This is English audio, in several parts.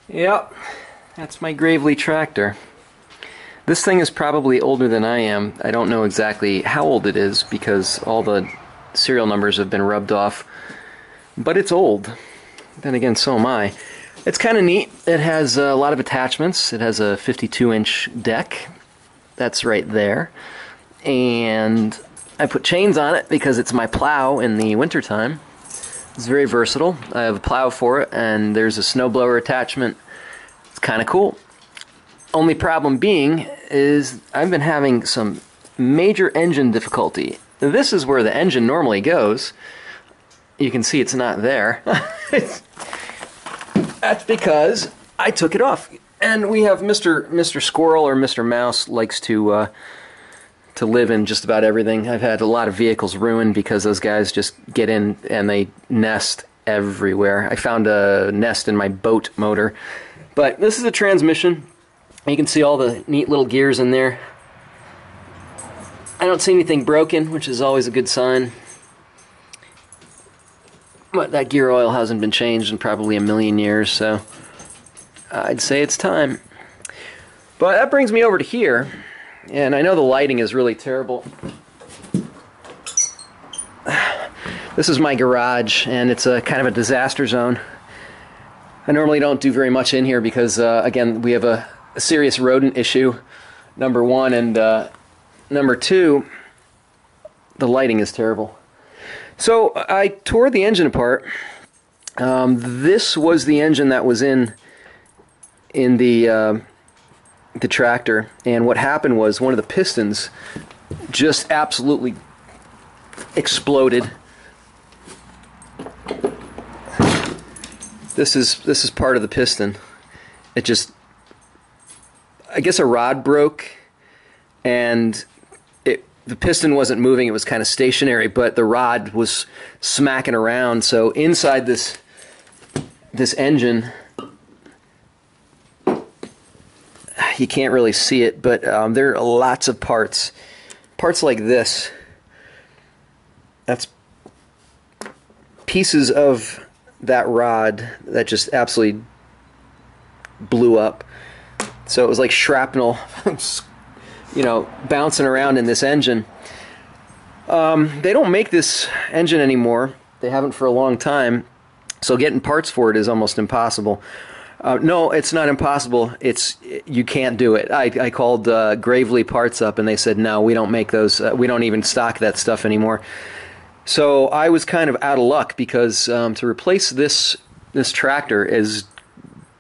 Yep, that's my Gravely tractor. This thing is probably older than I am. I don't know exactly how old it is because all the serial numbers have been rubbed off, but it's old. Then again, so am I. It's kind of neat. It has a lot of attachments. It has a 52-inch deck. That's right there. And I put chains on it because it's my plow in the wintertime. It's very versatile. I have a plow for it, and there's a snowblower attachment. It's kind of cool. Only problem being is I've been having some major engine difficulty. This is where the engine normally goes. You can see it's not there. That's because I took it off. And we have Mr. Squirrel, or Mr. Mouse, likes to live in just about everything. I've had a lot of vehicles ruined because those guys just get in and they nest everywhere. I found a nest in my boat motor. But this is a transmission. You can see all the neat little gears in there. I don't see anything broken, which is always a good sign. But that gear oil hasn't been changed in probably a million years, so I'd say it's time. But that brings me over to here, and I know the lighting is really terrible. This is my garage, and it's a kind of a disaster zone. I normally don't do very much in here because, again, we have a serious rodent issue, number one, and number two, the lighting is terrible. So I tore the engine apart. This was the engine that was in the tractor, and what happened was one of the pistons just absolutely exploded. This is part of the piston. It just, I guess a rod broke, and the piston wasn't moving, it was kind of stationary, but the rod was smacking around. So inside this engine, you can't really see it, but there are lots of parts like this. That's pieces of that rod that just absolutely blew up. So it was like shrapnel, you know, bouncing around in this engine. They don't make this engine anymore. They haven't for a long time. So getting parts for it is almost impossible. No, it's not impossible. You can't do it. I called Gravely Parts up, and they said, no, we don't make those. We don't even stock that stuff anymore. So I was kind of out of luck because to replace this tractor, as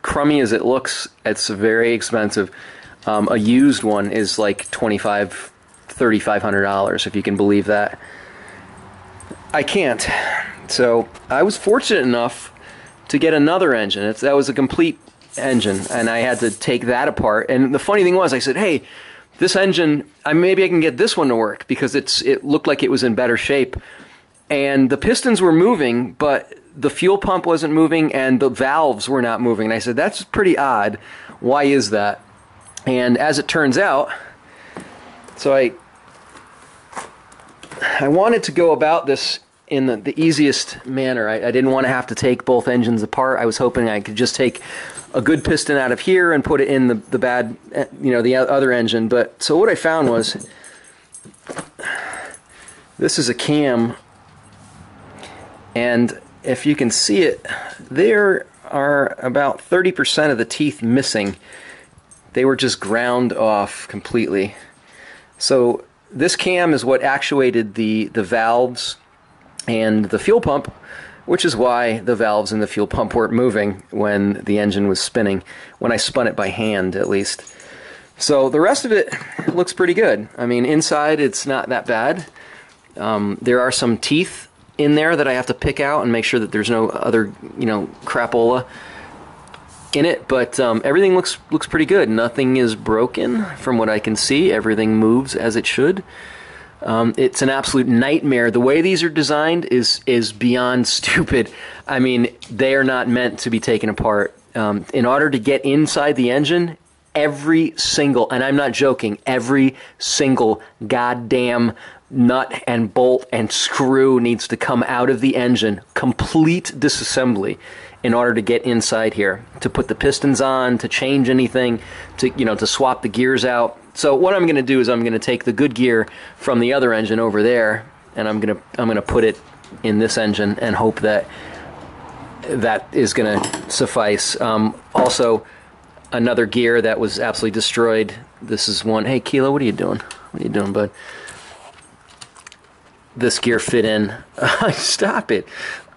crummy as it looks, it's very expensive. A used one is like $3,500, if you can believe that. I can't. So I was fortunate enough to get another engine. That was a complete engine, and I had to take that apart. And the funny thing was, I said, hey, this engine, maybe I can get this one to work, because it looked like it was in better shape. And the pistons were moving, but the fuel pump wasn't moving, and the valves were not moving. And I said, that's pretty odd. Why is that? And as it turns out, so I wanted to go about this in the easiest manner. I didn't want to have to take both engines apart. I was hoping I could just take a good piston out of here and put it in the bad, the other engine. But so what I found was, this is a cam, and if you can see it, there are about 30% of the teeth missing. They were just ground off completely. So this cam is what actuated the valves and the fuel pump, which is why the valves and the fuel pump weren't moving when the engine was spinning, when I spun it by hand at least. So the rest of it looks pretty good. I mean, inside it's not that bad. There are some teeth in there that I have to pick out and make sure that there's no other, crapola in it, but everything looks pretty good. Nothing is broken from what I can see. Everything moves as it should. It's an absolute nightmare. The way these are designed is beyond stupid. I mean, they are not meant to be taken apart. In order to get inside the engine, every single, and I'm not joking, every single goddamn nut and bolt and screw needs to come out of the engine, complete disassembly, in order to get inside here, to put the pistons on, to change anything, to, you know, to swap the gears out. So what I'm going to do is I'm going to take the good gear from the other engine over there, and I'm going to put it in this engine and hope that that is going to suffice. Also, another gear that was absolutely destroyed. This is one. Hey, Kilo, what are you doing? What are you doing, bud? This gear fit in. Stop it.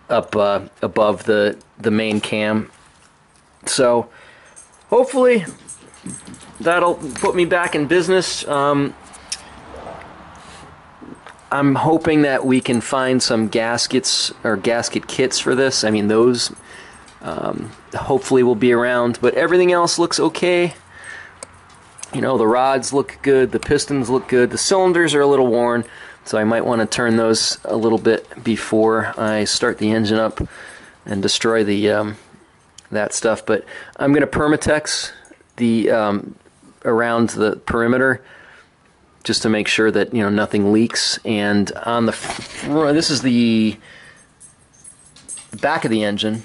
Up above the main cam. So hopefully that'll put me back in business. I'm hoping that we can find some gaskets or gasket kits for this. I mean, those hopefully will be around, but everything else looks okay. You know, the rods look good, the pistons look good, the cylinders are a little worn, so I might want to turn those a little bit before I start the engine up and destroy the that stuff. But I'm going to Permatex the around the perimeter just to make sure that, you know, nothing leaks. And on the front, this is the back of the engine.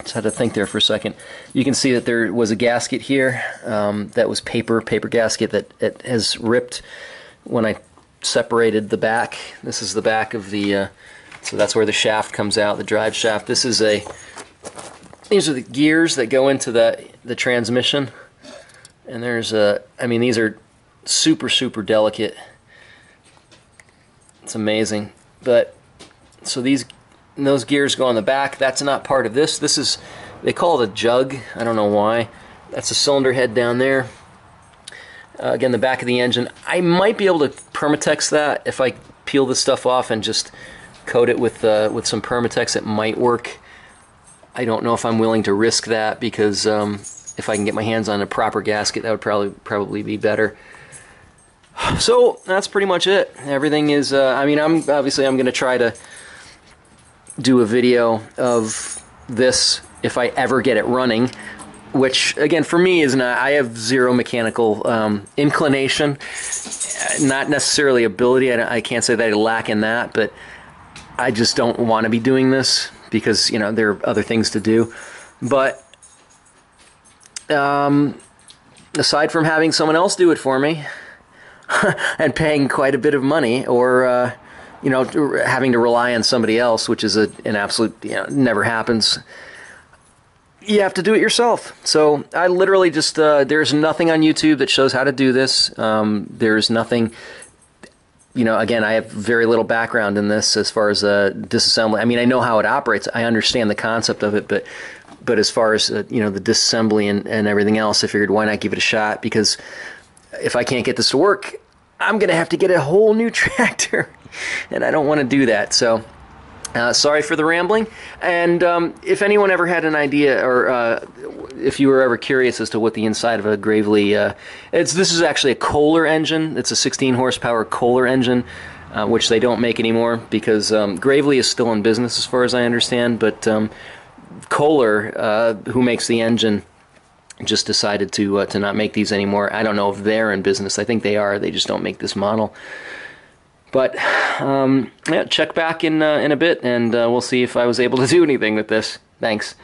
Just had to think there for a second. You can see that there was a gasket here that was paper gasket that it has ripped when I separated the back. This is the back of the so that's where the shaft comes out, the drive shaft. This is these are the gears that go into the transmission, and there's I mean, these are super delicate. It's amazing. But so those gears go on the back. That's not part of this. This is, they call it a jug. I don't know why. That's a cylinder head down there. Again, the back of the engine. I might be able to Permatex that if I peel this stuff off and just coat it with some Permatex. It might work. I don't know if I'm willing to risk that, because if I can get my hands on a proper gasket, that would probably be better. So that's pretty much it. Everything is. I mean, I'm going to try to do a video of this if I ever get it running, which again for me is not. I have zero mechanical inclination, not necessarily ability. I can't say that I lack in that, but I just don't want to be doing this because, you know, there are other things to do. But aside from having someone else do it for me and paying quite a bit of money, or you know, having to rely on somebody else, which is an absolute, you know, never happens. You have to do it yourself. So I literally just, there's nothing on YouTube that shows how to do this. There's nothing, you know, again, I have very little background in this as far as disassembly. I mean, I know how it operates. I understand the concept of it, but as far as, you know, the disassembly and everything else, I figured why not give it a shot, because if I can't get this to work, I'm going to have to get a whole new tractor. And I don't want to do that. So sorry for the rambling. And if anyone ever had an idea, or if you were ever curious as to what the inside of a Gravely, this is actually a Kohler engine. It's a 16 horsepower Kohler engine, which they don't make anymore because Gravely is still in business as far as I understand. But Kohler, who makes the engine, just decided to not make these anymore. I don't know if they're in business. I think they are. They just don't make this model. But yeah, check back in a bit, and we'll see if I was able to do anything with this. Thanks.